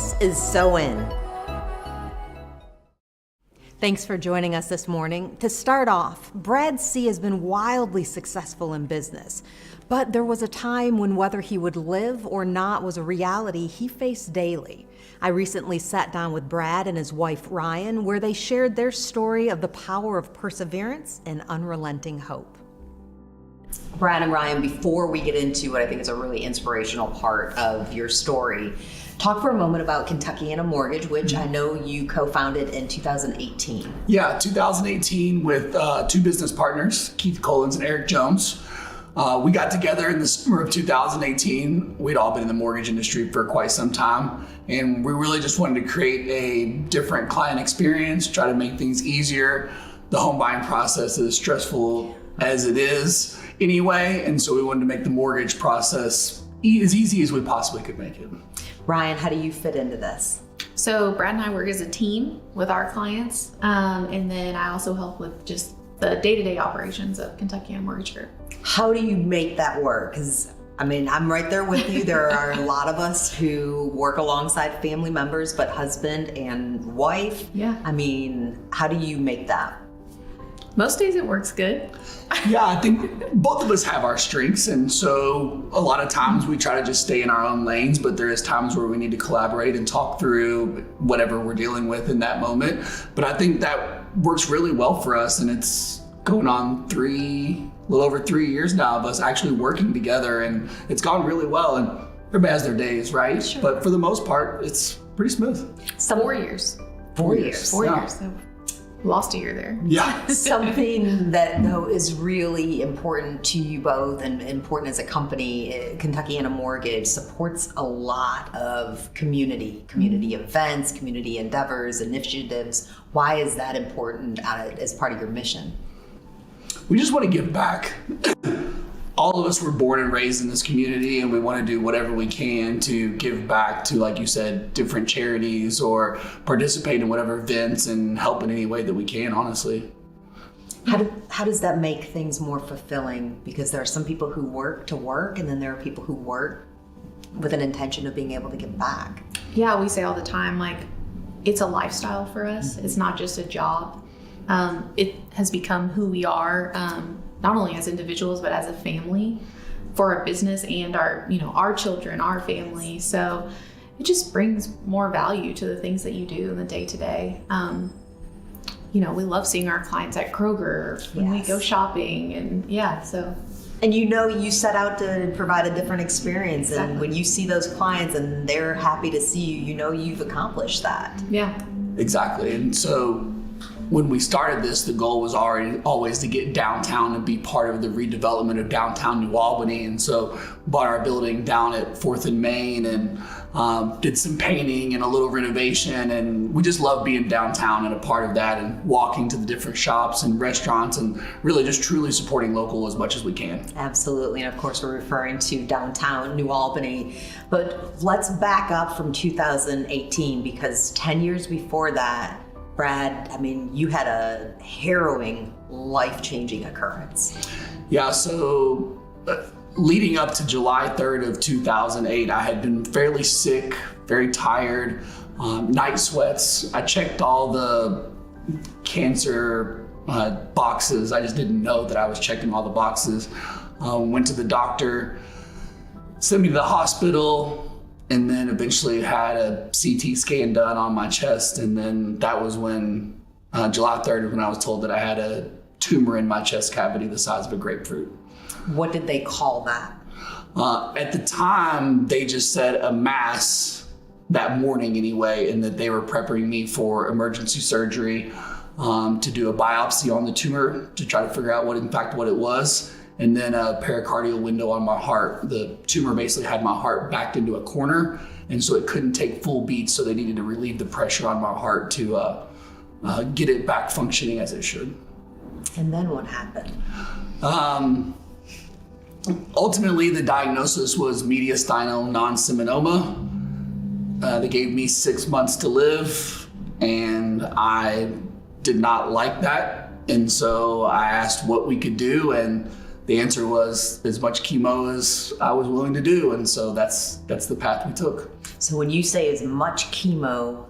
This is SoIN. Thanks for joining us this morning. To start off, Brad C. has been wildly successful in business, but there was a time when whether he would live or not was a reality he faced daily. I recently sat down with Brad and his wife Ryan, where they shared their story of the power of perseverance and unrelenting hope. Brad and Ryan, before we get into what I think is a really inspirational part of your story, talk for a moment about Kentuckiana Mortgage, which I know you co-founded in 2018. Yeah, 2018 with two business partners, Keith Collins and Eric Jones. We got together in the summer of 2018. We'd all been in the mortgage industry for quite some time, and we really just wanted to create a different client experience, try to make things easier. The home buying process is stressful as it is anyway, and so we wanted to make the mortgage process as easy as we possibly could make it. Ryan, how do you fit into this? So Brad and I work as a team with our clients, and then I also help with just the day-to-day operations of Kentuckiana Mortgage Group. How do you make that work? Because I'm right there with you. There are a lot of us who work alongside family members, but husband and wife. Yeah. How do you make that? Most days it works good. Yeah, I think both of us have our strengths, and so a lot of times we try to just stay in our own lanes, but there is times where we need to collaborate and talk through whatever we're dealing with in that moment. But I think that works really well for us, and it's going on a little over 3 years now of us actually working together, and it's gone really well. And everybody has their days, right? Sure. But for the most part, it's pretty smooth. 4 years. 4 years. 4 Yeah. years. So lost a year there. Yeah. Something that, though, is really important to you both and important as a company, Kentuckiana Mortgage supports a lot of community events, community endeavors, initiatives. Why is that important as part of your mission? We just want to give back. All of us were born and raised in this community, and we want to do whatever we can to give back to, like you said, different charities or participate in whatever events and help in any way that we can, honestly. How does that make things more fulfilling? Because there are some people who work to work, and then there are people who work with an intention of being able to give back. Yeah, we say all the time, it's a lifestyle for us. It's not just a job. It has become who we are, not only as individuals, but as a family for our business and our children, our family. So it just brings more value to the things that you do in the day to day. We love seeing our clients at Kroger when we go shopping, and And you set out to provide a different experience. Exactly. And when you see those clients and they're happy to see you, you've accomplished that. Yeah. Exactly. And so when we started this, the goal was always to get downtown and be part of the redevelopment of downtown New Albany. And so bought our building down at 4th and Main and did some painting and a little renovation. And we just love being downtown and a part of that and walking to the different shops and restaurants and really just truly supporting local as much as we can. Absolutely. And of course, we're referring to downtown New Albany. But let's back up from 2018, because 10 years before that, Brad, you had a harrowing, life-changing occurrence. Yeah, so leading up to July 3rd of 2008, I had been fairly sick, very tired, night sweats. I checked all the cancer boxes. I just didn't know that I was checking all the boxes. Went to the doctor, sent me to the hospital, and then eventually had a CT scan done on my chest. And then that was when, July 3rd, when I was told that I had a tumor in my chest cavity the size of a grapefruit. What did they call that? At the time, they just said a mass that morning anyway, and that they were prepping me for emergency surgery to do a biopsy on the tumor to try to figure out what it was. And then a pericardial window on my heart. The tumor basically had my heart backed into a corner, and so it couldn't take full beats, so they needed to relieve the pressure on my heart to get it back functioning as it should. And then what happened? Ultimately, the diagnosis was mediastinal non-seminoma. They gave me 6 months to live, and I did not like that. And so I asked what we could do, and the answer was as much chemo as I was willing to do. And so that's the path we took. So when you say as much chemo,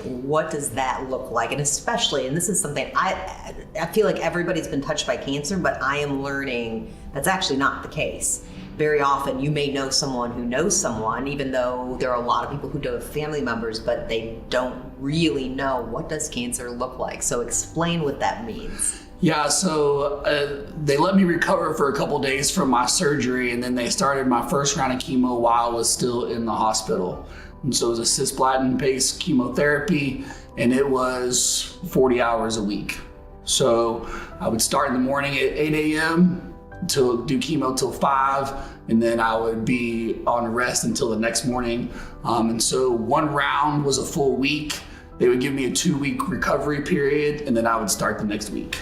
what does that look like? And especially, and this is something I feel like everybody's been touched by cancer, but I am learning that's actually not the case. Very often you may know someone who knows someone, even though there are a lot of people who don't have family members, but they don't really know what does cancer look like. So explain what that means. Yeah, so they let me recover for a couple days from my surgery, and then they started my first round of chemo while I was still in the hospital. And so it was a cisplatin-based chemotherapy, and it was 40 hours a week. So I would start in the morning at 8 a.m. to do chemo till 5, and then I would be on rest until the next morning. And so one round was a full week. They would give me a 2-week recovery period, and then I would start the next week.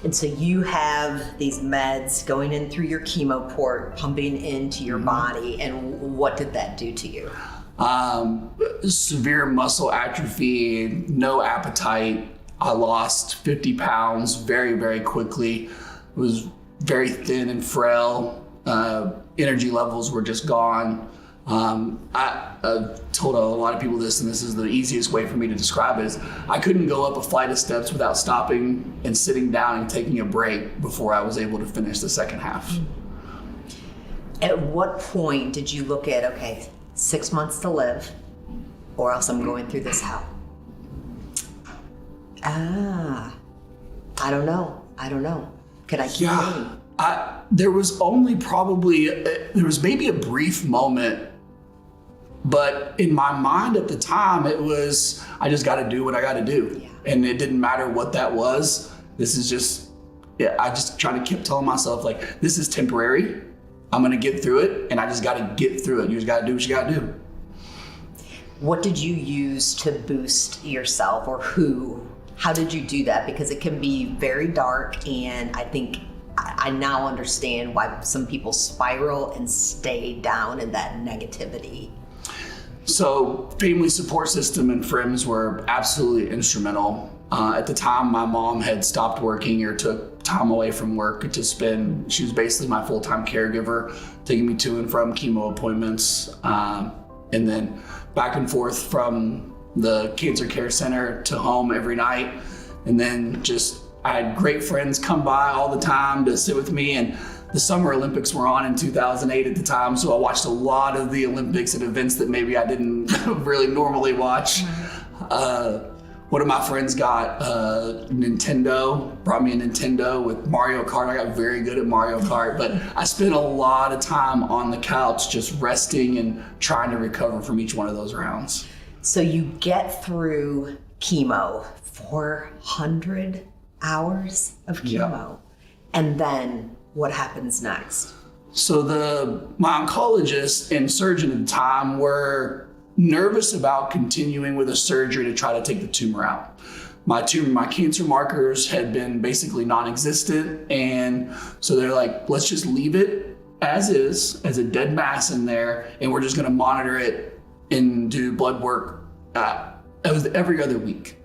And so you have these meds going in through your chemo port, pumping into your body, and what did that do to you? Severe muscle atrophy, no appetite. I lost 50 pounds very, very quickly. Was very thin and frail. Energy levels were just gone. I've told a lot of people this, and this is the easiest way for me to describe it, is I couldn't go up a flight of steps without stopping and sitting down and taking a break before I was able to finish the second half. At what point did you look at, okay, 6 months to live, or else I'm going through this hell? I don't know. Could I keep going? There was only probably, there was maybe a brief moment, but in my mind at the time, it was, I just got to do what I got to do. Yeah. And it didn't matter what that was. This is just, I just try to keep telling myself, like, this is temporary. I'm going to get through it, and I just got to get through it. You just got to do what you got to do. What did you use to boost yourself, or how did you do that? Because it can be very dark, and I think I now understand why some people spiral and stay down in that negativity. So family support system and friends were absolutely instrumental. At the time, my mom had stopped working or took time away from work to spend. She was basically my full-time caregiver, taking me to and from chemo appointments, and then back and forth from the cancer care center to home every night. And then I had great friends come by all the time to sit with me, and the Summer Olympics were on in 2008 at the time, so I watched a lot of the Olympics and events that maybe I didn't really normally watch. One of my friends got brought me a Nintendo with Mario Kart. I got very good at Mario Kart, but I spent a lot of time on the couch just resting and trying to recover from each one of those rounds. So you get through chemo, 400 hours of chemo, and then what happens next? So my oncologist and surgeon at the time were nervous about continuing with a surgery to try to take the tumor out. My cancer markers had been basically non-existent, and so they're like, let's just leave it as is, as a dead mass in there, and we're just going to monitor it and do blood work. It was every other week.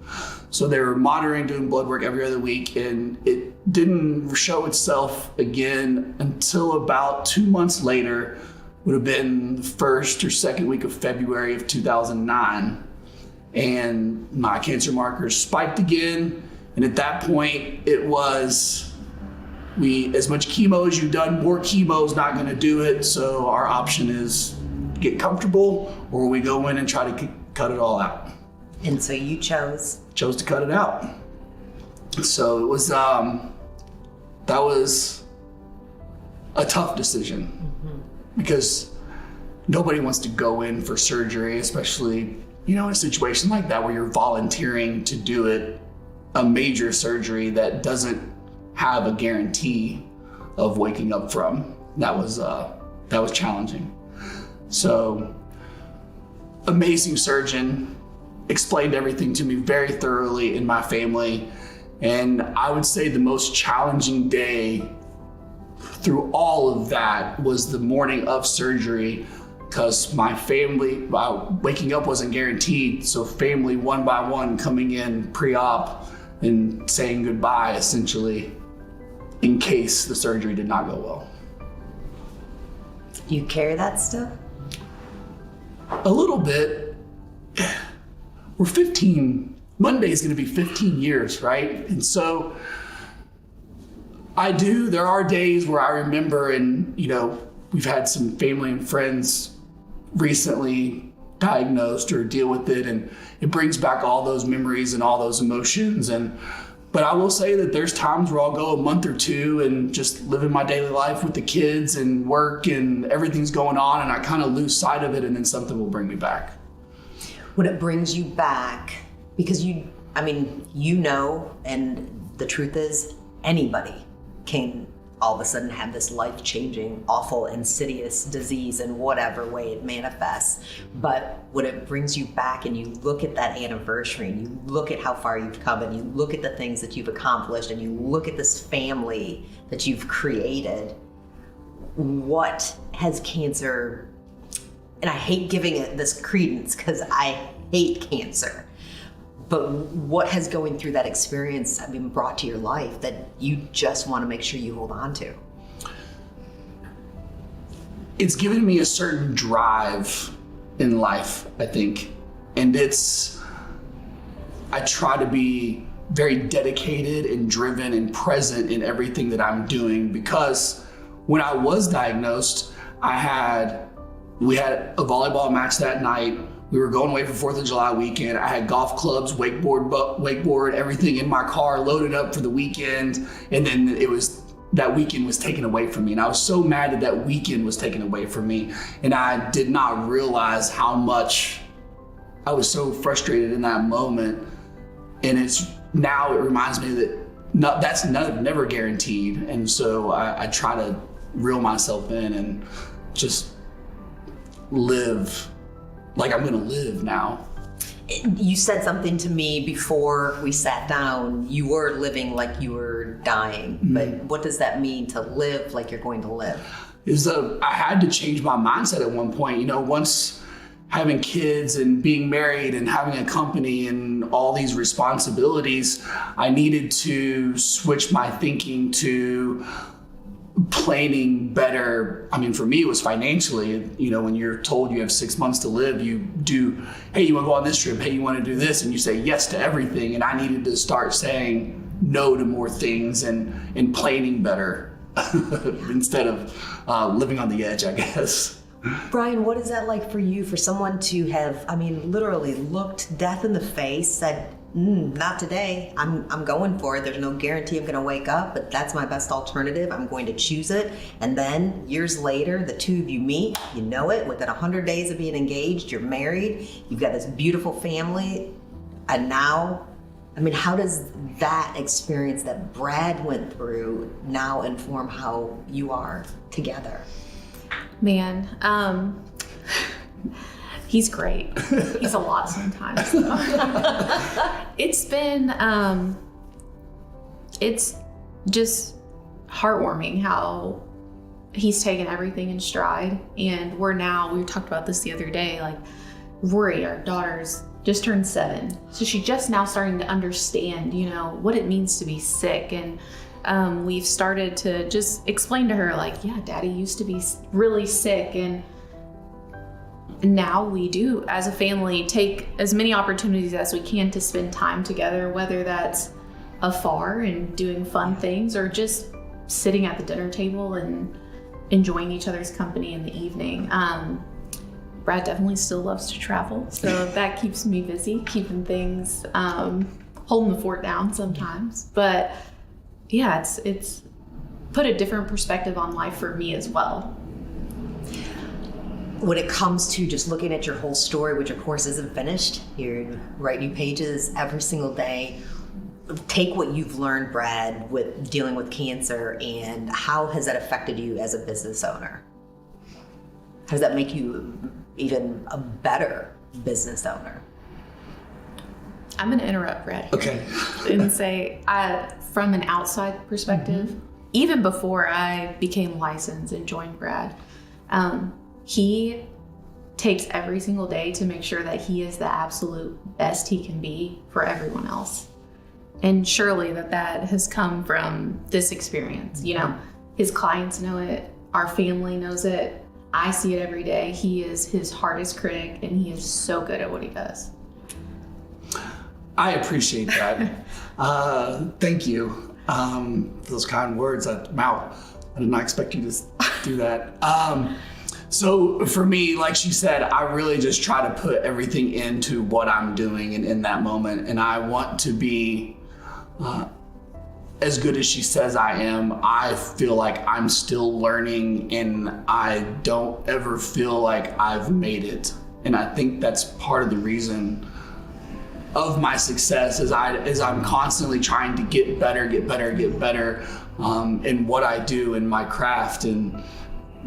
So they were monitoring, doing blood work every other week, and it didn't show itself again until about 2 months later, would have been the first or second week of February of 2009. And my cancer markers spiked again. And at that point, it was, as much chemo as you've done, more chemo is not going to do it. So our option is get comfortable, or we go in and try to cut it all out. And so you chose to cut it out. So it was, that was a tough decision, because nobody wants to go in for surgery, especially, in a situation like that where you're volunteering to do it, a major surgery that doesn't have a guarantee of waking up from. That was challenging. So, amazing surgeon, explained everything to me very thoroughly in my family. And I would say the most challenging day through all of that was the morning of surgery, because my family, waking up wasn't guaranteed. So family one by one coming in pre-op and saying goodbye, essentially, in case the surgery did not go well. Do you carry that still? A little bit. We're 15. Monday is going to be 15 years, right? And so there are days where I remember, and, we've had some family and friends recently diagnosed or deal with it, and it brings back all those memories and all those emotions. But I will say that there's times where I'll go a month or two and just living my daily life with the kids and work and everything's going on, and I kind of lose sight of it, and then something will bring me back. When it brings you back, because and the truth is, anybody can all of a sudden have this life-changing, awful, insidious disease in whatever way it manifests. But when it brings you back and you look at that anniversary and you look at how far you've come and you look at the things that you've accomplished and you look at this family that you've created, what has cancer, and I hate giving it this credence because I hate cancer, but what has going through that experience brought to your life that you just want to make sure you hold on to? It's given me a certain drive in life, I think. And I try to be very dedicated and driven and present in everything that I'm doing, because when I was diagnosed, we had a volleyball match that night. We were going away for 4th of July weekend. I had golf clubs, wakeboard, everything in my car loaded up for the weekend. And then that weekend was taken away from me. And I was so mad that weekend was taken away from me. And I did not realize how much I was so frustrated in that moment. And now it reminds me that that's never guaranteed. And so I try to reel myself in and just live like I'm gonna live now. You said something to me before we sat down. You were living like you were dying, but what does that mean, to live like you're going to live? I had to change my mindset at one point. Once having kids and being married and having a company and all these responsibilities, I needed to switch my thinking to planning better. For me, it was financially. When you're told you have 6 months to live, you do, hey, you want to go on this trip? Hey, you want to do this? And you say yes to everything. And I needed to start saying no to more things and planning better instead of living on the edge, I guess. Brian, what is that like for you, for someone to have, literally looked death in the face, said, not today, I'm going for it. There's no guarantee I'm gonna wake up, but that's my best alternative. I'm going to choose it. And then years later, the two of you meet, you know it, within 100 days of being engaged, you're married, you've got this beautiful family. And now, how does that experience that Brad went through now inform how you are together? Man, he's great. He's a lot sometimes. It's been, it's just heartwarming how he's taken everything in stride. And we talked about this the other day, like Rory, our daughter's just turned 7. So she's just now starting to understand, what it means to be sick. And we've started to just explain to her, like, yeah, Daddy used to be really sick. And now we do, as a family, take as many opportunities as we can to spend time together, whether that's afar and doing fun things or just sitting at the dinner table and enjoying each other's company in the evening. Brad definitely still loves to travel, so that keeps me busy, keeping things, holding the fort down sometimes. But yeah, it's put a different perspective on life for me as well. When it comes to just looking at your whole story, which of course isn't finished, you write new pages every single day. Take what you've learned, Brad, with dealing with cancer, and how has that affected you as a business owner? How does that make you even a better business owner? I'm going to interrupt Brad here. Okay. And say, from an outside perspective, even before I became licensed and joined Brad, he takes every single day to make sure that he is the absolute best he can be for everyone else. And surely that has come from this experience. His clients know it, our family knows it, I see it every day. He is his hardest critic, and he is so good at what he does. I appreciate that. Thank you. Those kind words. Wow, I did not expect you to do that. So for me, like she said, I really just try to put everything into what I'm doing and in that moment. And I want to be as good as she says I am. I feel like I'm still learning, and I don't ever feel like I've made it. And I think that's part of the reason of my success is I'm constantly trying to get better in what I do in my craft, and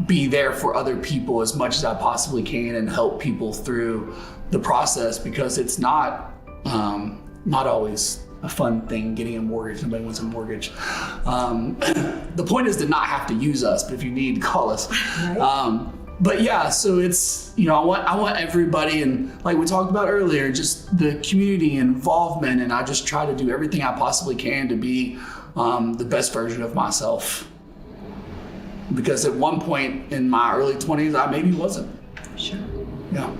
be there for other people as much as I possibly can and help people through the process, because it's not always a fun thing getting a mortgage. Nobody wants a mortgage. The point is to not have to use us, but if you need, call us. Right. But yeah, so it's, I want everybody, and like we talked about earlier, just the community involvement, and I just try to do everything I possibly can to be the best version of myself. Because at one point in my early 20s, I maybe wasn't. Sure. Yeah.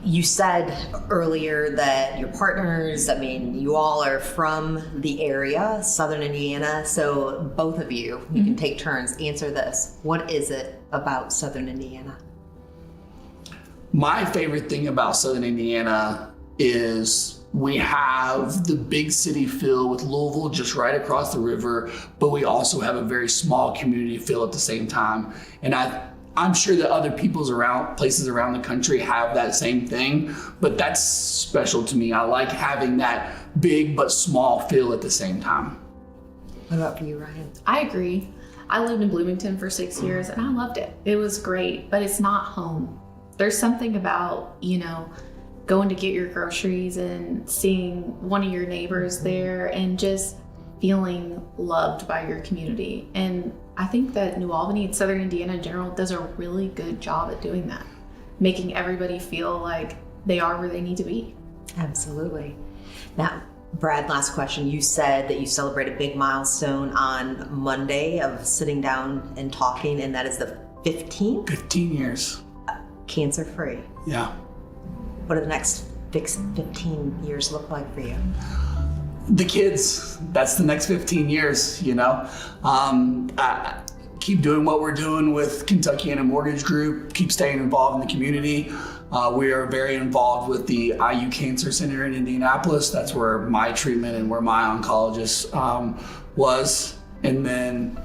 You said earlier that your partners, you all are from the area, Southern Indiana. So both of you can take turns, answer this. What is it about Southern Indiana? My favorite thing about Southern Indiana is we have the big city feel with Louisville just right across the river, but we also have a very small community feel at the same time. And I'm sure that other places around the country have that same thing, but that's special to me. I like having that big but small feel at the same time. What about for you, Ryan? I agree. I lived in Bloomington for 6 years, and I loved it. It was great, but it's not home. There's something about, going to get your groceries and seeing one of your neighbors there and just feeling loved by your community. And I think that New Albany and Southern Indiana in general does a really good job at doing that, making everybody feel like they are where they need to be. Absolutely. Now, Brad, last question. You said that you celebrate a big milestone on Monday of sitting down and talking, and that is the 15th? 15 years. Cancer-free. Yeah. What do the next 15 years look like for you? The kids, that's the next 15 years, I keep doing what we're doing with Kentuckiana Mortgage Group, keep staying involved in the community. We are very involved with the IU Cancer Center in Indianapolis. That's where my treatment and where my oncologist was. And then,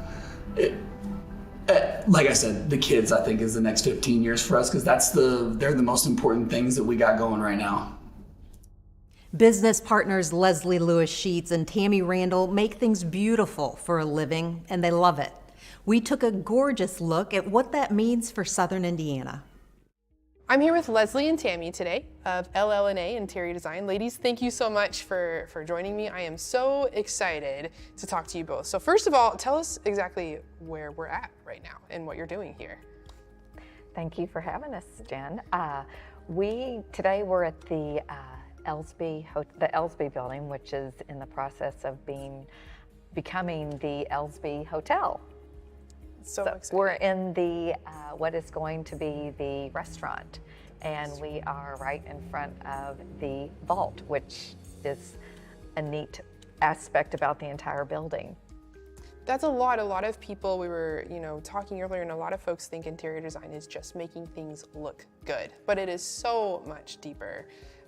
like I said, the kids, I think, is the next 15 years for us, because they're the most important things that we got going right now. Business partners Leslie Lewis Sheets and Tammy Randall make things beautiful for a living, and they love it. We took a gorgeous look at what that means for Southern Indiana. I'm here with Leslie and Tammy today of LL&A Interior Design. Ladies, thank you so much for joining me. I am so excited to talk to you both. So first of all, tell us exactly where we're at right now and what you're doing here. Thank you for having us, Jen. Today we're at the Ellsby building, which is in the process of becoming the Ellsby Hotel. So exciting. We're in the what is going to be the restaurant, and we are right in front of the vault, which is a neat aspect about the entire building. That's a lot of people, we were talking earlier, and a lot of folks think interior design is just making things look good, but it is so much deeper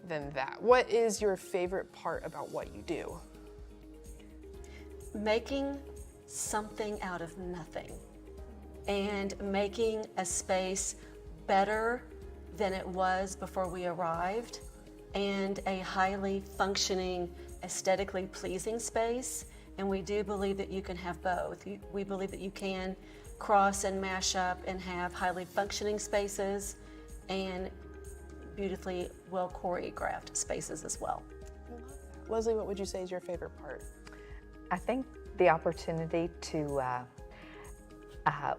than that. What is your favorite part about what you do? Making something out of nothing and making a space better than it was before we arrived, and a highly functioning, aesthetically pleasing space. And we do believe that you can have both. We believe that you can cross and mash up and have highly functioning spaces and beautifully well choreographed spaces as well. Leslie, what would you say is your favorite part? I think the opportunity to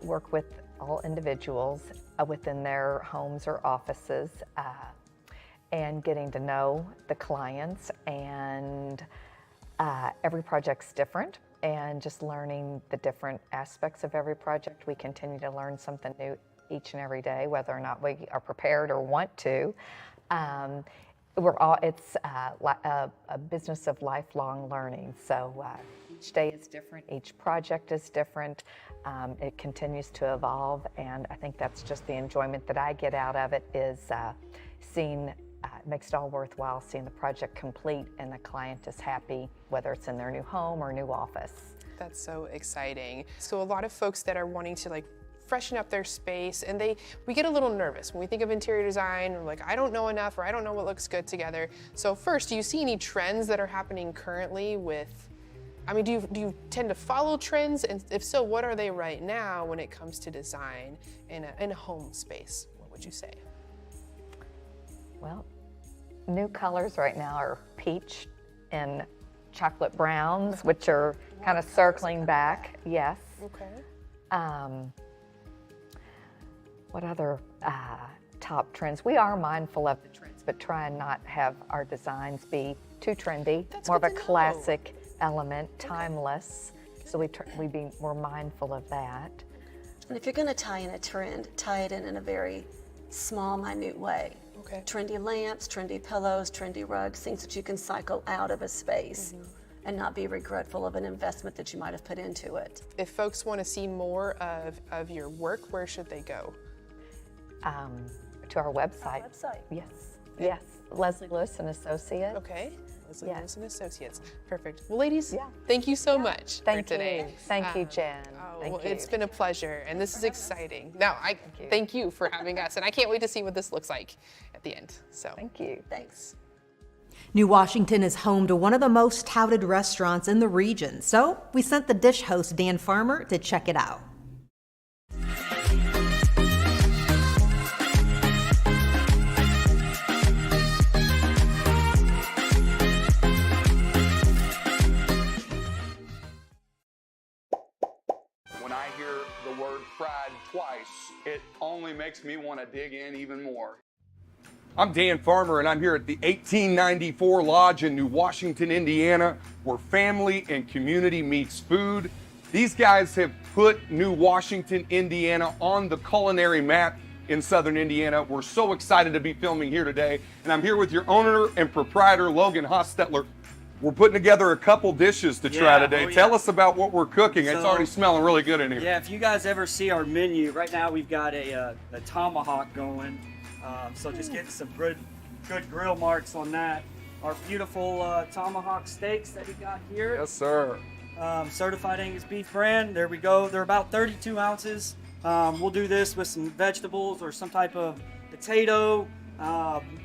work with all individuals within their homes or offices, and getting to know the clients, and every project's different, and just learning the different aspects of every project. We continue to learn something new each and every day, whether or not we are prepared or want to. It's a business of lifelong learning. So each day is different, each project is different. It continues to evolve, and I think that's just the enjoyment that I get out of it, is seeing, it makes it all worthwhile, seeing the project complete and the client is happy, whether it's in their new home or new office. That's so exciting. So a lot of folks that are wanting to like freshen up their space, and we get a little nervous when we think of interior design. We're like, I don't know enough, or I don't know what looks good together. So first, do you see any trends that are happening currently with, I mean, do you tend to follow trends? And if so, what are they right now when it comes to design in a home space? What would you say? Well, new colors right now are peach and chocolate browns, which are kind of circling back. Yes. Okay. What other top trends? We are mindful of the trends, but try and not have our designs be too trendy. That's more of good a to know. classic element, timeless. So we're mindful of that. And if you're going to tie in a trend, tie it in a very small, minute way. Okay. Trendy lamps, trendy pillows, trendy rugs, things that you can cycle out of a space and not be regretful of an investment that you might have put into it. If folks want to see more of your work, where should they go? To our website. Yes. Yes. Leslie Lewis and Associates. Okay. Leslie Yeah. Lewis and Associates. Perfect. Well, ladies, Yeah. thank you so much Thank for today. you. Thank you, Jen. Thank Well, you. it's been a pleasure, and this is exciting. Now, thank you for having us, and I can't wait to see what this looks like at the end. So, Thank you. Thanks. New Washington is home to one of the most touted restaurants in the region, so we sent the dish host Dan Farmer to check it out. When I hear the word fried twice, it only makes me want to dig in even more. I'm Dan Farmer, and I'm here at the 1894 Lodge in New Washington, Indiana, where family and community meets food. These guys have put New Washington, Indiana on the culinary map in Southern Indiana. We're so excited to be filming here today, and I'm here with your owner and proprietor, Logan Hostetler. We're putting together a couple dishes to try today. Tell us about what we're cooking. It's already smelling really good in here. Yeah, if you guys ever see our menu, right now we've got a tomahawk going. So just getting some good grill marks on that. Our beautiful tomahawk steaks that we got here. Yes, sir. Certified Angus beef brand. There we go. They're about 32 ounces. We'll do this with some vegetables or some type of potato.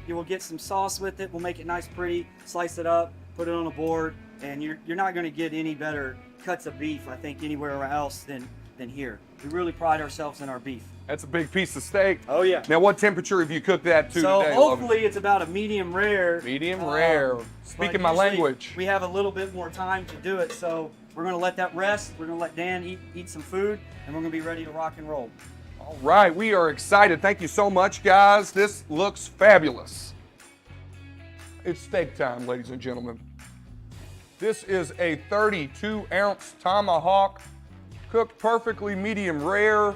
You will get some sauce with it. We'll make it nice, pretty. Slice it up, put it on a board, and you're not going to get any better cuts of beef, I think, anywhere else than here. We really pride ourselves in our beef. That's a big piece of steak. Oh yeah. Now, what temperature have you cooked that to So today, hopefully Logan? it's about a medium rare. Medium rare. Speaking But my usually language. We have a little bit more time to do it, so we're going to let that rest. We're going to let Dan eat some food, and we're going to be ready to rock and roll. All right, we are excited. Thank you so much, guys. This looks fabulous. It's steak time, ladies and gentlemen. This is a 32-ounce tomahawk, cooked perfectly medium rare,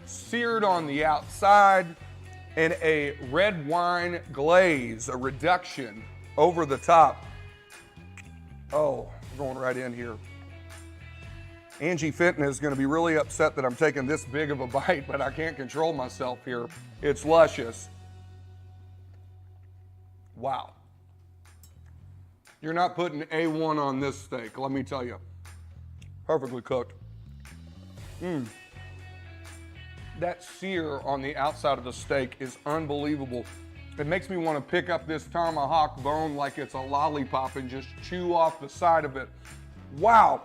seared on the outside, and a red wine glaze, a reduction over the top. Oh, we're going right in here. Angie Fenton is going to be really upset that I'm taking this big of a bite, but I can't control myself here. It's luscious. Wow. You're not putting A1 on this steak, let me tell you. Perfectly cooked. That sear on the outside of the steak is unbelievable. It makes me want to pick up this tomahawk bone like it's a lollipop and just chew off the side of it. Wow.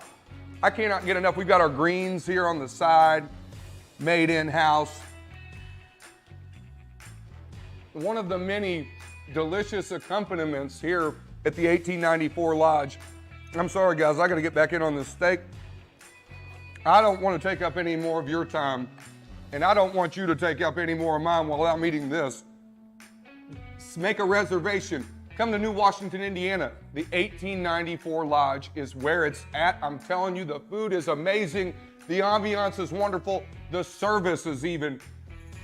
I cannot get enough. We've got our greens here on the side, made in-house. One of the many delicious accompaniments here at the 1894 Lodge. I'm sorry, guys, I got to get back in on this steak. I don't want to take up any more of your time, and I don't want you to take up any more of mine while I'm eating this. Make a reservation. Come to New Washington, Indiana. The 1894 Lodge is where it's at. I'm telling you, the food is amazing. The ambiance is wonderful. The service is even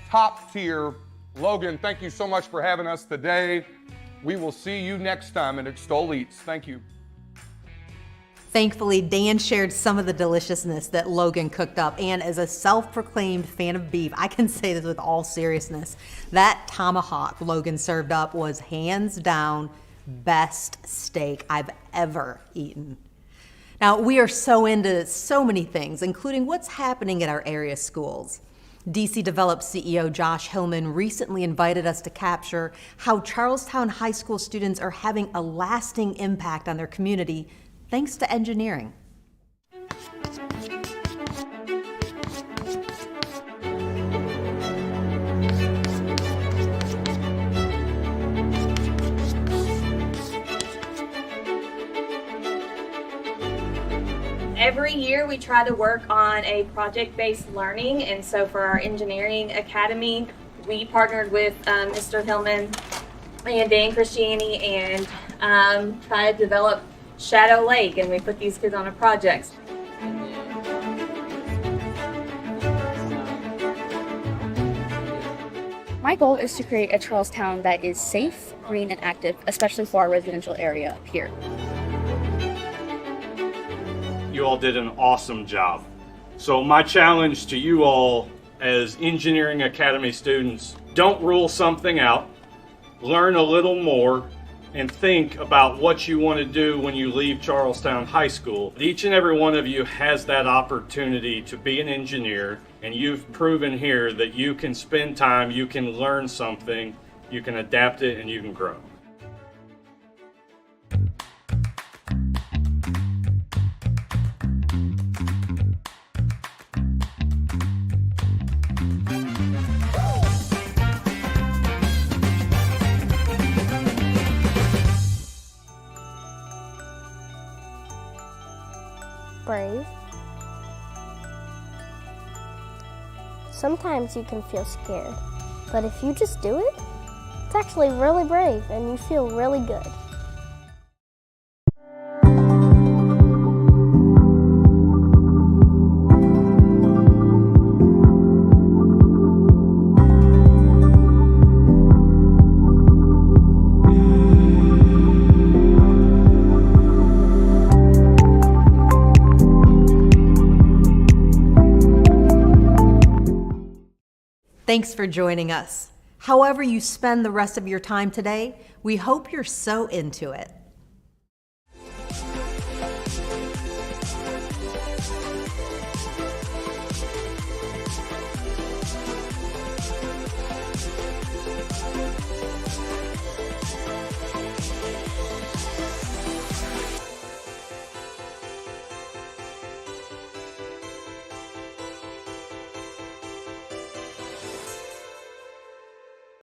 top tier. Logan, thank you so much for having us today. We will see you next time at Extol Eats. Thank you. Thankfully, Dan shared some of the deliciousness that Logan cooked up, and as a self-proclaimed fan of beef, I can say this with all seriousness. That tomahawk Logan served up was hands down best steak I've ever eaten. Now, we are so into so many things, including what's happening at our area schools. DC Develop CEO Josh Hillman recently invited us to capture how Charlestown High School students are having a lasting impact on their community thanks to engineering. Every year we try to work on a project-based learning, and so for our engineering academy, we partnered with Mr. Hillman and Dan Christiani and tried to develop Shadow Lake, and we put these kids on a project. My goal is to create a Charlestown that is safe, green, and active, especially for our residential area up here. You all did an awesome job. So my challenge to you all as Engineering Academy students, don't rule something out, learn a little more, and think about what you want to do when you leave Charlestown High School. Each and every one of you has that opportunity to be an engineer, and you've proven here that you can spend time, you can learn something, you can adapt it, and you can grow. Brave. Sometimes you can feel scared, but if you just do it, it's actually really brave and you feel really good. Thanks for joining us. However you spend the rest of your time today, we hope you're so into it